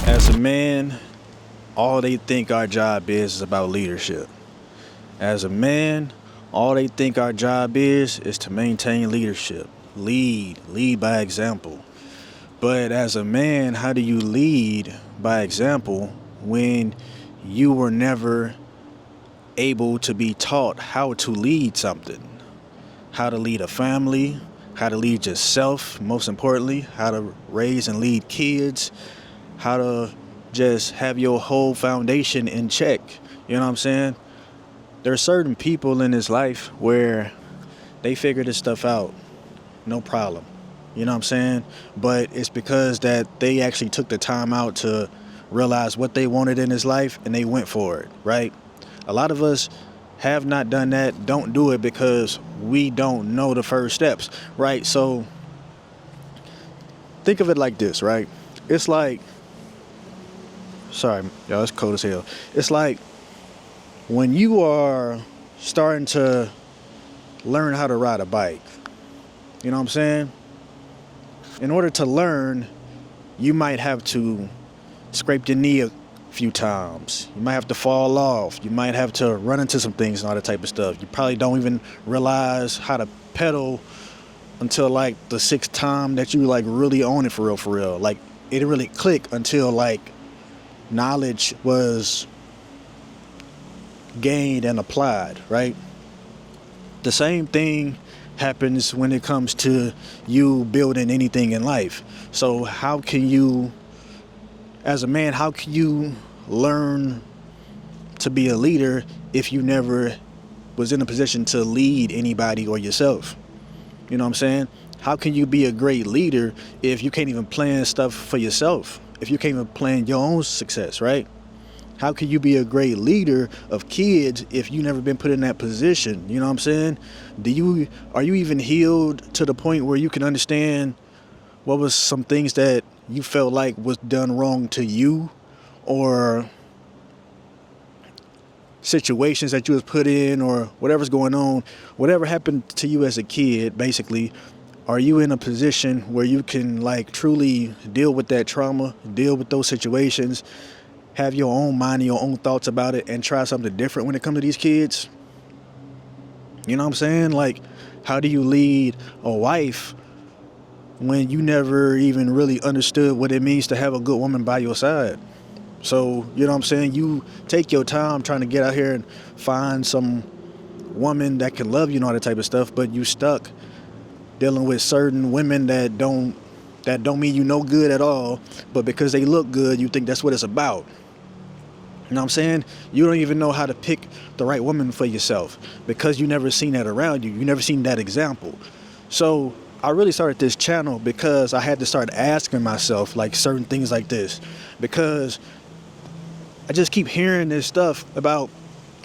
As a man, all they think our job is about leadership. As a man, all they think our job is to maintain leadership. Lead by example. But as a man, how do you lead by example when you were never able to be taught how to lead something? How to lead a family, how to lead yourself, most importantly, how to raise and lead kids, how to just have your whole foundation in check. You know what I'm saying? There are certain people in this life where they figure this stuff out, no problem. You know what I'm saying? But it's because that they actually took the time out to realize what they wanted in this life and they went for it, right? A lot of us have not done that, don't do it because we don't know the first steps, right? So think of it like this, right? It's like, sorry, y'all, it's cold as hell. It's like when you are starting to learn how to ride a bike, you know what I'm saying? In order to learn, you might have to scrape your knee a few times. You might have to fall off. You might have to run into some things and all that type of stuff. You probably don't even realize how to pedal until like the sixth time that you like really own it for real, for real. Like it didn't really click until like knowledge was gained and applied, right? The same thing happens when it comes to you building anything in life. So how can you, as a man, how can you learn to be a leader if you never was in a position to lead anybody or yourself? You know what I'm saying? How can you be a great leader if you can't even plan stuff for yourself? If you can't even plan your own success, right? How can you be a great leader of kids if you never been put in that position? You know what I'm saying? Are you even healed to the point where you can understand what was some things that you felt like was done wrong to you, or situations that you was put in, or whatever's going on, whatever happened to you as a kid, basically? Are you in a position where you can like truly deal with that trauma, deal with those situations, have your own mind and your own thoughts about it, and try something different when it comes to these kids? You know what I'm saying? Like, how do you lead a wife when you never even really understood what it means to have a good woman by your side? So, you know what I'm saying? You take your time trying to get out here and find some woman that can love you and all that type of stuff, but you stuck dealing with certain women that don't mean you no good at all, but because they look good, you think that's what it's about. You know what I'm saying? You don't even know how to pick the right woman for yourself because you never seen that around you. You never seen that example. So I really started this channel because I had to start asking myself like certain things like this, because I just keep hearing this stuff about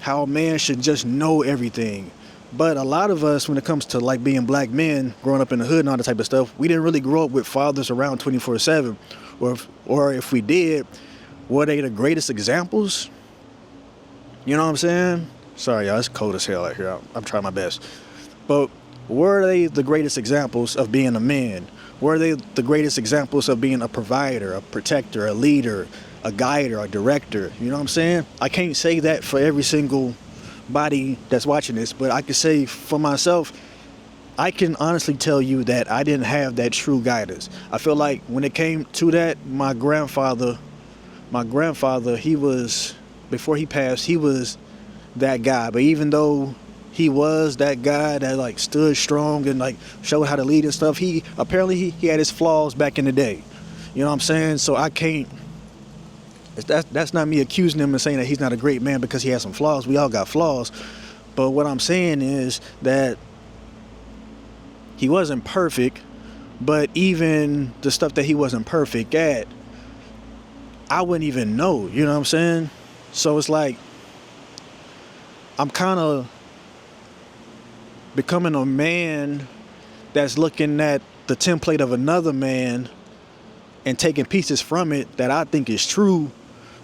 how a man should just know everything. But a lot of us, when it comes to like being black men, growing up in the hood and all that type of stuff, we didn't really grow up with fathers around 24/7. Or if we did, were they the greatest examples? You know what I'm saying? Sorry, y'all, it's cold as hell out here. I'm trying my best. But were they the greatest examples of being a man? Were they the greatest examples of being a provider, a protector, a leader, a guider, a director? You know what I'm saying? I can't say that for every single body that's watching this, but I can say for myself, I can honestly tell you that I didn't have that true guidance. I feel like when it came to that, my grandfather, he was, before he passed, he was that guy. But even though he was that guy that like stood strong and like showed how to lead and stuff, he had his flaws back in the day. You know what I'm saying? So I can't, that's not me accusing him and saying that he's not a great man because he has some flaws. We all got flaws. But what I'm saying is that he wasn't perfect, but even the stuff that he wasn't perfect at, I wouldn't even know, you know what I'm saying? So it's like, I'm kind of becoming a man that's looking at the template of another man and taking pieces from it that I think is true.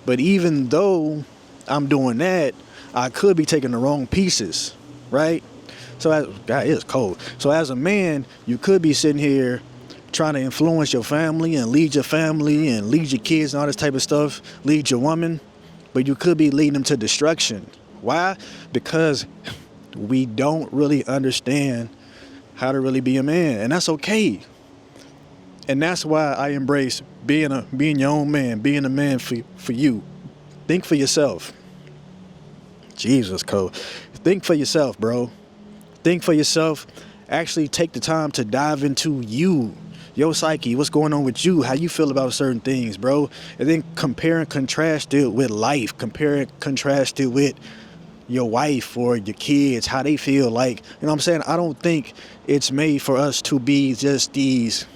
But even though I'm doing that, I could be taking the wrong pieces, right? So, God, it's cold. So as a man, you could be sitting here trying to influence your family and lead your kids and all this type of stuff, lead your woman, but you could be leading them to destruction. Why? Because we don't really understand how to really be a man, and that's okay. And that's why I embrace being your own man, being a man for you. Think for yourself. Jesus, Cole. Think for yourself, bro. Think for yourself. Actually take the time to dive into you, your psyche, what's going on with you, how you feel about certain things, bro. And then compare and contrast it with life. Compare and contrast it with your wife or your kids, how they feel. Like, you know what I'm saying? I don't think it's made for us to be just these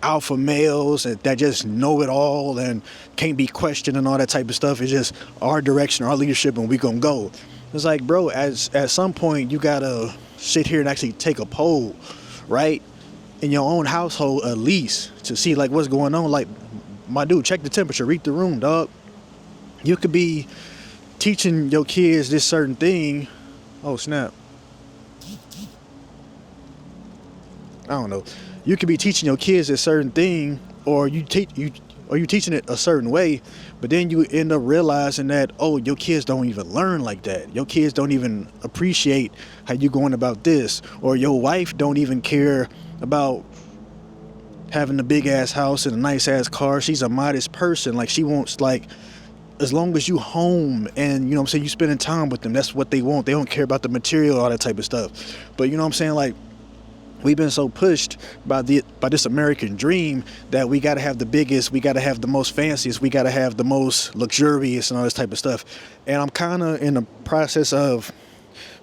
alpha males that just know it all and can't be questioned and all that type of stuff. It's just our direction, our leadership, and we gonna go. It's like, bro, at some point you gotta sit here and actually take a poll, right? In your own household, at least, to see like what's going on. Like, my dude, check the temperature, read the room, dog. You could be teaching your kids this certain thing. Oh snap. I don't know. You could be teaching your kids a certain thing, or you teaching it a certain way, but then you end up realizing that, oh, your kids don't even learn like that. Your kids don't even appreciate how you going about this, or your wife don't even care about having a big ass house and a nice ass car. She's a modest person. Like, she wants, like, as long as you home and, you know what I'm saying, you spending time with them, that's what they want. They don't care about the material, all that type of stuff. But you know what I'm saying, like, we've been so pushed by this American dream that we got to have the biggest, we got to have the most fanciest, we got to have the most luxurious and all this type of stuff. And I'm kind of in the process of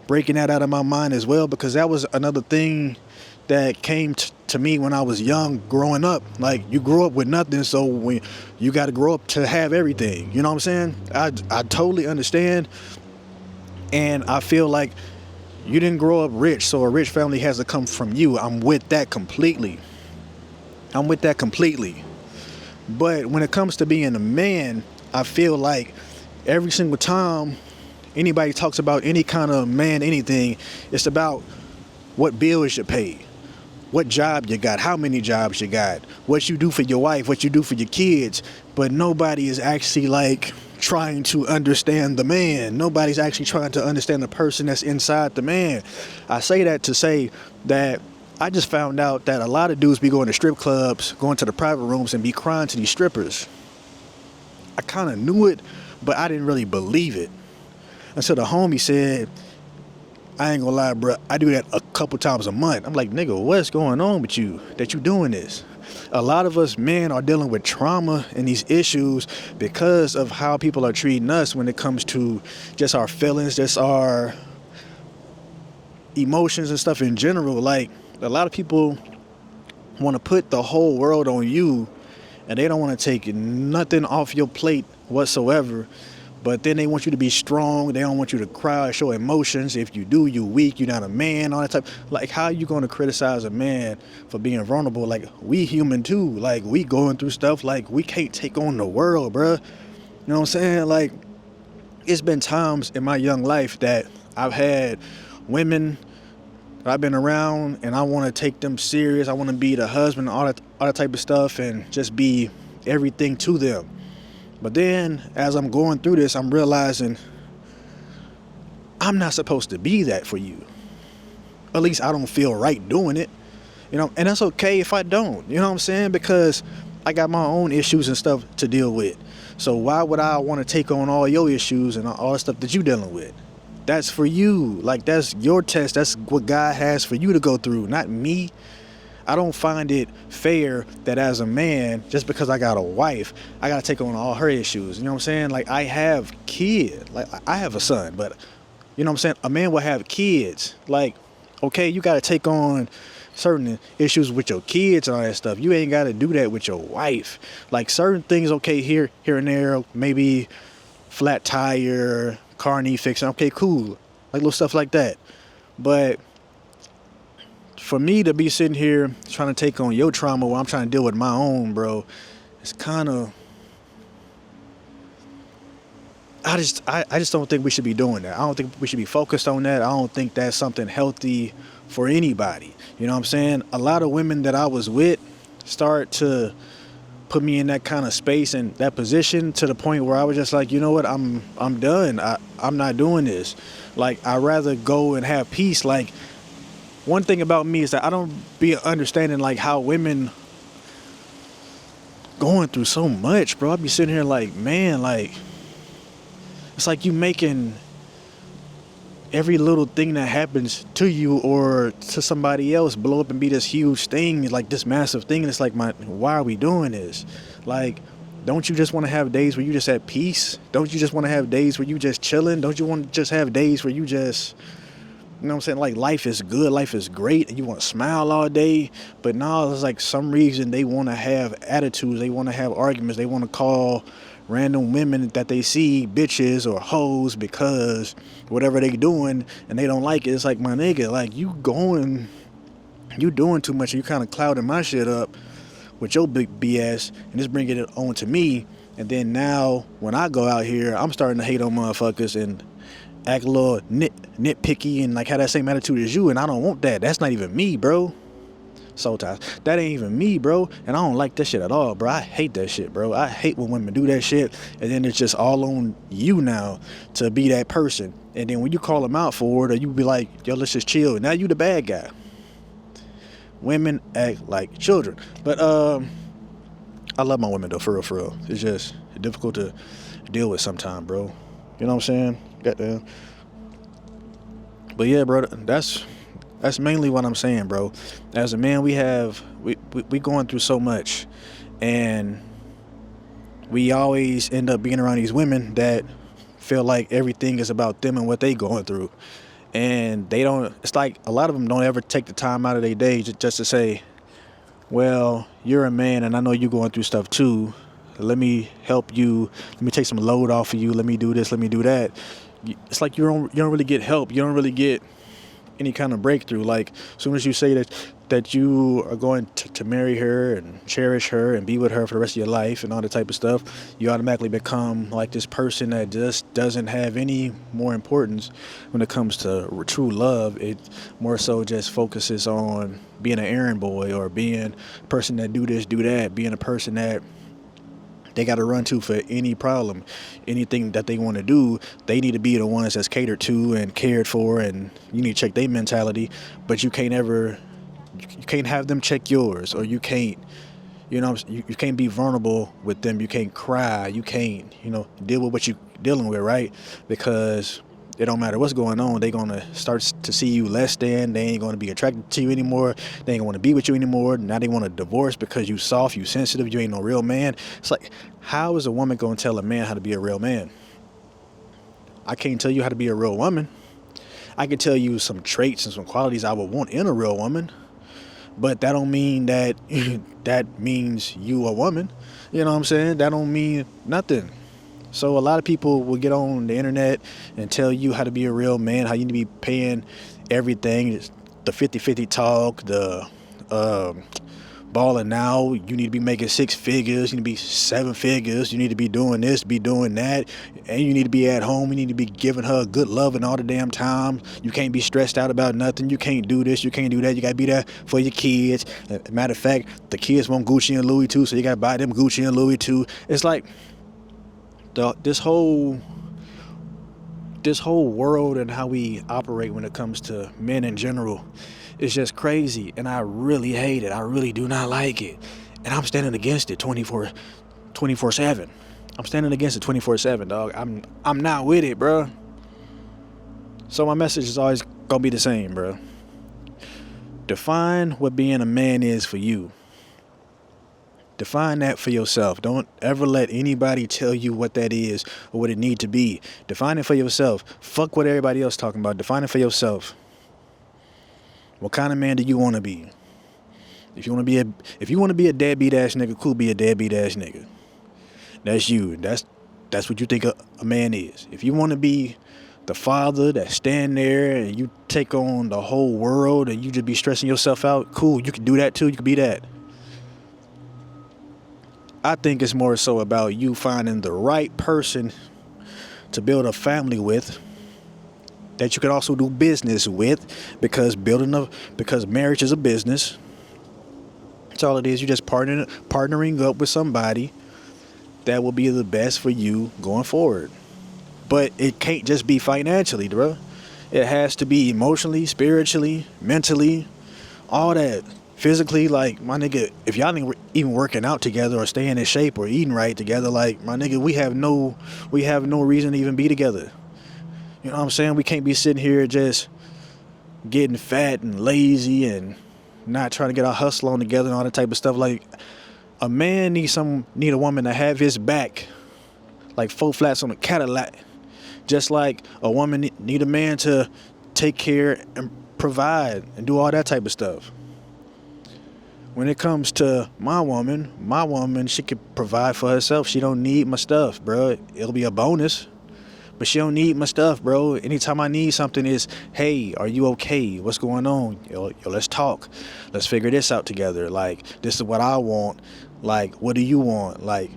breaking that out of my mind as well, because that was another thing that came to me when I was young, growing up. Like, you grew up with nothing, so when you got to grow up to have everything. You know what I'm saying? I totally understand, and I feel like you didn't grow up rich, so a rich family has to come from you. I'm with that completely. But when it comes to being a man, I feel like every single time anybody talks about any kind of man, anything, it's about what bills you pay, what job you got, how many jobs you got, what you do for your wife, what you do for your kids. But nobody is actually like trying to understand the man. Nobody's actually trying to understand the person that's inside the man. I say that to say that I just found out that a lot of dudes be going to strip clubs, going to the private rooms, and be crying to these strippers. I kind of knew it, but I didn't really believe it until the homie said, I ain't gonna lie, bro, I do that a couple times a month. I'm like, nigga, what's going on with you that you doing this? A lot of us men are dealing with trauma and these issues because of how people are treating us when it comes to just our feelings, just our emotions and stuff in general. Like, a lot of people want to put the whole world on you, and they don't want to take nothing off your plate whatsoever. But then they want you to be strong. They don't want you to cry or show emotions. If you do, you weak. You're not a man. All that type. Like, how are you going to criticize a man for being vulnerable? Like, we human too. Like, we going through stuff. Like, we can't take on the world, bruh. You know what I'm saying? Like, it's been times in my young life that I've had women that I've been around, and I want to take them serious. I want to be the husband, all that type of stuff, and just be everything to them. But then, as I'm going through this, I'm realizing I'm not supposed to be that for you. At least I don't feel right doing it, you know, and that's okay if I don't, you know what I'm saying? Because I got my own issues and stuff to deal with. So why would I want to take on all your issues and all the stuff that you're dealing with? That's for you. Like, that's your test. That's what God has for you to go through, not me. I don't find it fair that as a man, just because I got a wife, I got to take on all her issues. You know what I'm saying? Like, I have kids. Like, I have a son, but you know what I'm saying? A man will have kids. Like, okay, you got to take on certain issues with your kids and all that stuff. You ain't got to do that with your wife. Like, certain things, okay, here and there, maybe flat tire, car need fixing. Okay, cool. Like, little stuff like that. But for me to be sitting here trying to take on your trauma while I'm trying to deal with my own, bro, it's kind of, I just don't think we should be doing that. I don't think we should be focused on that. I don't think that's something healthy for anybody. You know what I'm saying? A lot of women that I was with, start to put me in that kind of space and that position to the point where I was just like, you know what, I'm done. I'm not doing this. Like, I'd rather go and have peace. Like, one thing about me is that I don't be understanding like how women going through so much, bro. I be sitting here like, man, like, it's like you making every little thing that happens to you or to somebody else blow up and be this huge thing, like this massive thing. And it's like, why are we doing this? Like, don't you just want to have days where you just at peace? Don't you just want to have days where you just chilling? Don't you want to just have days where you just, you know what I'm saying? Like, life is good, life is great, and you want to smile all day. But now it's like some reason they want to have attitudes, they want to have arguments, they want to call random women that they see bitches or hoes because whatever they doing and they don't like it. It's like, my nigga, like, you doing too much. You kind of clouding my shit up with your big BS and just bringing it on to me. And then now when I go out here, I'm starting to hate on motherfuckers and act a little nitpicky and like have that same attitude as you, and I don't want that. That's not even me, bro. Soul ties. That ain't even me, bro. And I don't like that shit at all, bro. I hate that shit, bro. I hate when women do that shit, and then it's just all on you now to be that person. And then when you call them out for it, or you be like, yo, let's just chill, now you the bad guy. Women act like children. But I love my women though, for real. It's just difficult to deal with sometimes, bro. You know what I'm saying? Goddamn. But yeah, bro, that's mainly what I'm saying, bro. As a man, we going through so much, and we always end up being around these women that feel like everything is about them and what they going through. And they don't, it's like a lot of them don't ever take the time out of their day just to say, well, you're a man and I know you're going through stuff too. Let me help you. Let me take some load off of you. Let me do this. Let me do that. It's like you don't really get help. You don't really get any kind of breakthrough. Like, as soon as you say that you are going to marry her and cherish her and be with her for the rest of your life and all that type of stuff, you automatically become like this person that just doesn't have any more importance when it comes to true love. It more so just focuses on being an errand boy or being a person that do this, do that, being a person that they got to run to for any problem, anything that they want to do. They need to be the ones that's catered to and cared for, and you need to check their mentality. But you can't have them check yours, or you can't, you can't be vulnerable with them. You can't cry. You can't, deal with what you're dealing with, right? Because it don't matter what's going on, they gonna start to see you less than. They ain't gonna be attracted to you anymore. They ain't gonna want to be with you anymore. Now they want to divorce because you soft, you sensitive, you ain't no real man. It's like, how is a woman gonna tell a man how to be a real man? I can't tell you how to be a real woman. I can tell you some traits and some qualities I would want in a real woman, but that don't mean that that means you a woman. You know what I'm saying? That don't mean nothing. So a lot of people will get on the internet and tell you how to be a real man, how you need to be paying everything, the 50-50 talk, the balling now, you need to be making 6 figures, you need to be 7 figures, you need to be doing this, be doing that, and you need to be at home, you need to be giving her good love and all the damn time. You can't be stressed out about nothing, you can't do this, you can't do that, you gotta be there for your kids. Matter of fact, the kids want Gucci and Louis too, so you gotta buy them Gucci and Louis too. It's like, this whole world and how we operate when it comes to men in general is just crazy, and I really hate it. I really do not like it, and I'm standing against it 24/7. I'm standing against it 24/7, dog. I'm not with it, bro. So my message is always gonna be the same, bro. Define what being a man is for you. Define that for yourself. Don't ever let anybody tell you what that is or what it need to be. Define it for yourself. Fuck what everybody else talking about. Define it for yourself. What kind of man do you want to be? If you want to be a deadbeat ass nigga, cool, be a deadbeat ass nigga. That's you. That's what you think a man is. If you want to be the father that stand there and you take on the whole world and you just be stressing yourself out, cool, you can do that too. You can be that. I think it's more so about you finding the right person to build a family with, that you can also do business with, because marriage is a business. That's all it is. You just partnering up with somebody that will be the best for you going forward. But it can't just be financially, bro. It has to be emotionally, spiritually, mentally, all that. Physically, like, my nigga, if y'all ain't even working out together or staying in shape or eating right together, like, my nigga, we have no reason to even be together. You know what I'm saying? We can't be sitting here just getting fat and lazy and not trying to get our hustle on together and all that type of stuff. Like, a man need a woman to have his back like four flats on a Cadillac. Just like a woman need a man to take care and provide and do all that type of stuff. When it comes to my woman, she can provide for herself. She don't need my stuff, bro. It'll be a bonus, but she don't need my stuff, bro. Anytime I need something is, hey, are you okay? What's going on? Yo, let's talk. Let's figure this out together. Like, this is what I want. Like, what do you want? Like,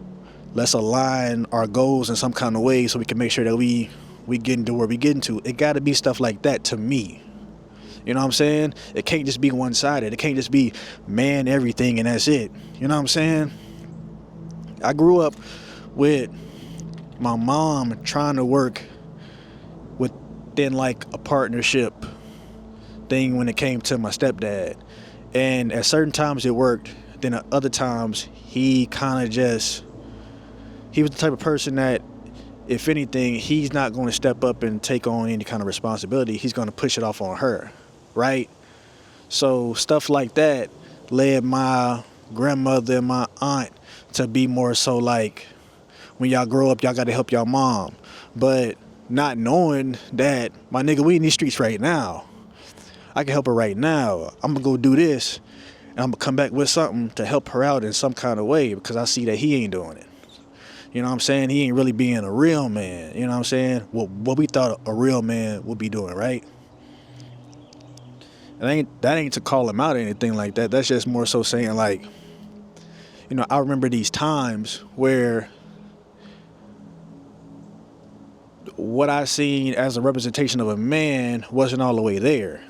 let's align our goals in some kind of way so we can make sure that we getting to where we getting to. It got to be stuff like that to me. You know what I'm saying? It can't just be one-sided. It can't just be man everything and that's it. You know what I'm saying? I grew up with my mom trying to work within like a partnership thing when it came to my stepdad. And at certain times it worked. Then at other times he was the type of person that, if anything, he's not going to step up and take on any kind of responsibility. He's going to push it off on her, right? So stuff like that led my grandmother and my aunt to be more so like, when y'all grow up, y'all got to help y'all mom. But not knowing that, my nigga, we in these streets right now. I can help her right now. I'm going to go do this, and I'm going to come back with something to help her out in some kind of way because I see that he ain't doing it. You know what I'm saying? He ain't really being a real man. You know what I'm saying? What we thought a real man would be doing, right? That ain't to call him out or anything like that. That's just more so saying, like, you know, I remember these times where what I seen as a representation of a man wasn't all the way there.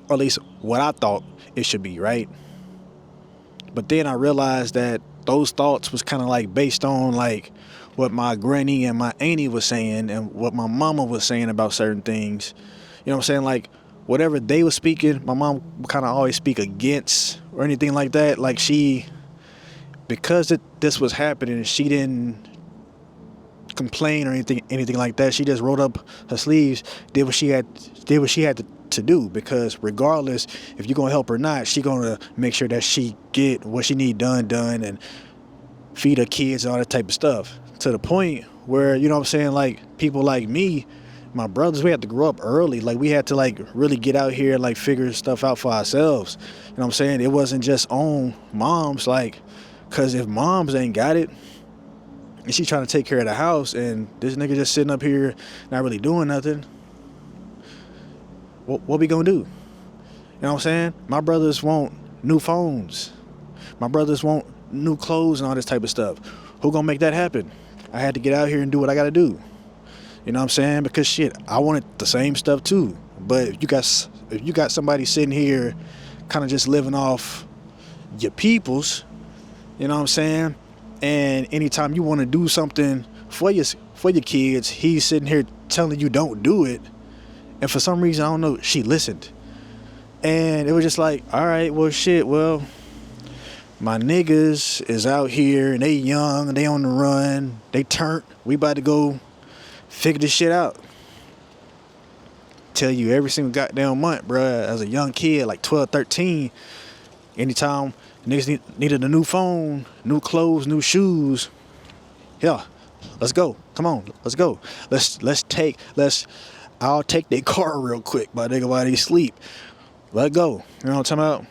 Or at least what I thought it should be, right? But then I realized that those thoughts was kind of like based on like what my granny and my auntie was saying and what my mama was saying about certain things. You know what I'm saying? Like, whatever they were speaking, my mom would kind of always speak against or anything like that. Like, because this was happening, she didn't complain or anything like that. She just rolled up her sleeves, did what she had to do, because regardless if you're gonna help her or not, she gonna make sure that she get what she need done and feed her kids and all that type of stuff, to the point where, you know what I'm saying, like, people like me, my brothers, we had to grow up early. Like, we had to like really get out here and like figure stuff out for ourselves. You know what I'm saying? It wasn't just on moms, like, because if moms ain't got it and she's trying to take care of the house and this nigga just sitting up here not really doing nothing, what we gonna do? You know what I'm saying? My brothers want new phones. My brothers want new clothes and all this type of stuff. Who gonna make that happen? I had to get out here and do what I gotta do. You know what I'm saying? Because shit, I wanted the same stuff too. But if you got somebody sitting here kind of just living off your peoples, you know what I'm saying? And anytime you want to do something for your kids, he's sitting here telling you don't do it. And for some reason, I don't know, she listened. And it was just like, all right, well, shit, well, my niggas is out here and they young, they on the run, they turnt. We about to go figure this shit out. Tell you every single goddamn month, bruh, as a young kid, like 12, 13, anytime niggas needed a new phone, new clothes, new shoes, yeah, let's go. Come on, let's go. I'll take their car real quick, my nigga, while they sleep. Let go. You know what I'm talking about?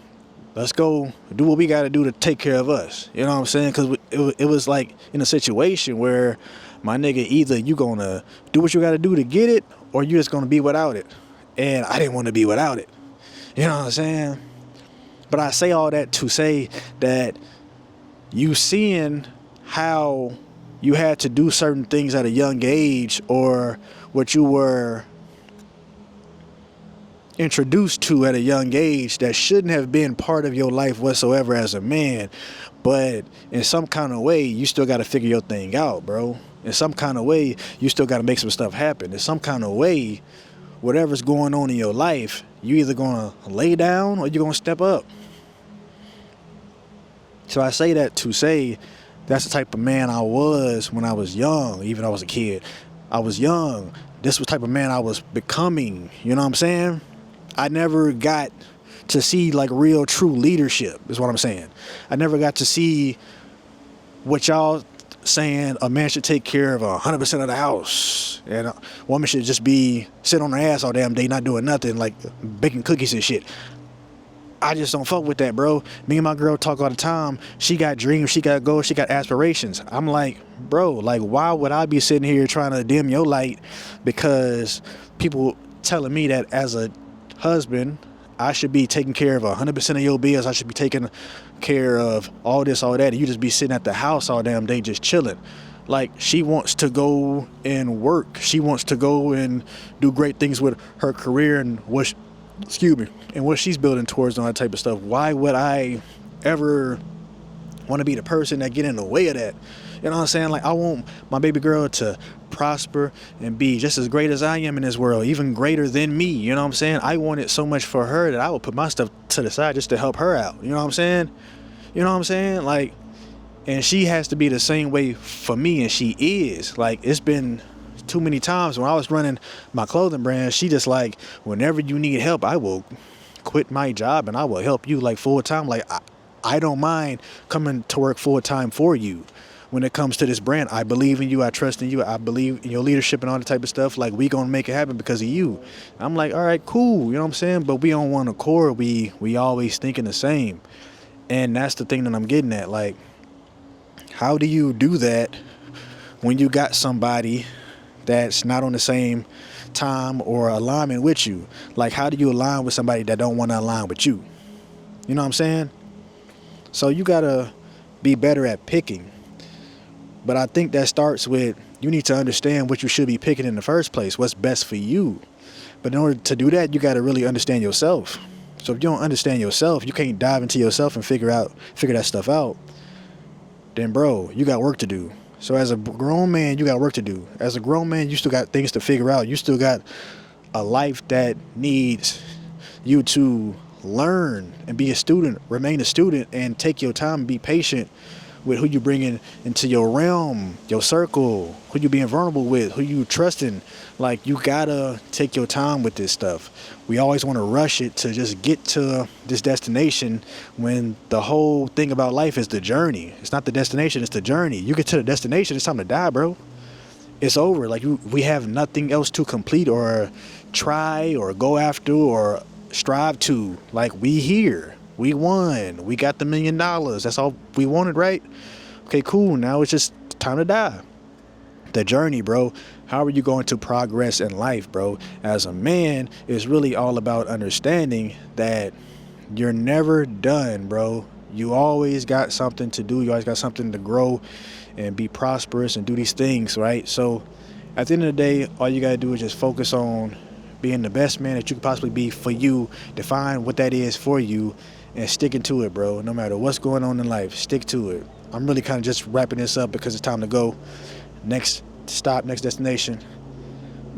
Let's go do what we got to do to take care of us. You know what I'm saying? Because it was like in a situation where, my nigga, either you going to do what you got to do to get it, or you just going to be without it. And I didn't want to be without it. You know what I'm saying? But I say all that to say that you seeing how you had to do certain things at a young age, or what you were introduced to at a young age that shouldn't have been part of your life whatsoever as a man. But in some kind of way, you still got to figure your thing out, bro. In some kind of way, you still got to make some stuff happen. In some kind of way, whatever's going on in your life, you either going to lay down or you're going to step up. So I say that to say that's the type of man I was when I was young, even I was a kid. I was young. This was the type of man I was becoming. You know what I'm saying? I never got to see like real true leadership is what I'm saying. I never got to see what y'all saying a man should take care of 100% of the house and a woman should just be sitting on her ass all damn day not doing nothing, like baking cookies and shit. I just don't fuck with that, bro. Me and my girl talk all the time. She got dreams, she got goals, she got aspirations. I'm like, bro, like why would I be sitting here trying to dim your light because people telling me that as a husband I should be taking care of 100% of your bills, I should be taking care of all this, all that, and you just be sitting at the house all damn day just chilling. Like, she wants to go and work. She wants to go and do great things with her career and what she's building towards and all that type of stuff. Why would I ever want to be the person that get in the way of that? You know what I'm saying? Like, I want my baby girl to prosper and be just as great as I am in this world, even greater than me. You know what I'm saying? I want it so much for her that I will put my stuff to the side just to help her out. You know what I'm saying? You know what I'm saying? Like, and she has to be the same way for me, and she is. Like, it's been too many times when I was running my clothing brand, she just like, whenever you need help, I will quit my job and I will help you like full time. Like, I don't mind coming to work full time for you. When it comes to this brand, I believe in you, I trust in you, I believe in your leadership and all that type of stuff. Like, we gonna make it happen because of you. I'm like, all right, cool, you know what I'm saying? But we on one accord, we always thinking the same. And that's the thing that I'm getting at. Like, how do you do that when you got somebody that's not on the same time or alignment with you? Like, how do you align with somebody that don't want to align with you? You know what I'm saying? So you gotta be better at picking. But I think that starts with, you need to understand what you should be picking in the first place, what's best for you. But in order to do that, you got to really understand yourself. So if you don't understand yourself, you can't dive into yourself and figure that stuff out. Then, bro, you got work to do. So as a grown man, you got work to do. As a grown man, you still got things to figure out. You still got a life that needs you to learn and be a student, remain a student, and take your time and be patient with who you bringing into your realm, your circle, who you being vulnerable with, who you trusting. Like, you gotta take your time with this stuff. We always want to rush it to just get to this destination when the whole thing about life is the journey. It's not the destination, it's the journey. You get to the destination, it's time to die, bro. It's over. Like, we have nothing else to complete or try or go after or strive to. Like, we here. We won. We got the $1 million. That's all we wanted, right? Okay, cool. Now it's just time to die. The journey, bro. How are you going to progress in life, bro? As a man, it's really all about understanding that you're never done, bro. You always got something to do. You always got something to grow and be prosperous and do these things, right? So at the end of the day, all you got to do is just focus on being the best man that you could possibly be for you. Define what that is for you and sticking to it, bro. No matter what's going on in life, stick to it. I'm really kind of just wrapping this up because it's time to go. Next stop, next destination.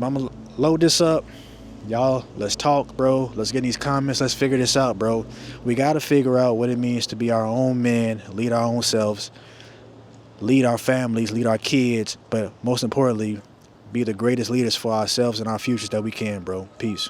I'm gonna load this up. Y'all, let's talk, bro. Let's get in these comments. Let's figure this out, bro. We got to figure out what it means to be our own men, lead our own selves, lead our families, lead our kids, but most importantly, be the greatest leaders for ourselves and our futures that we can, bro. Peace.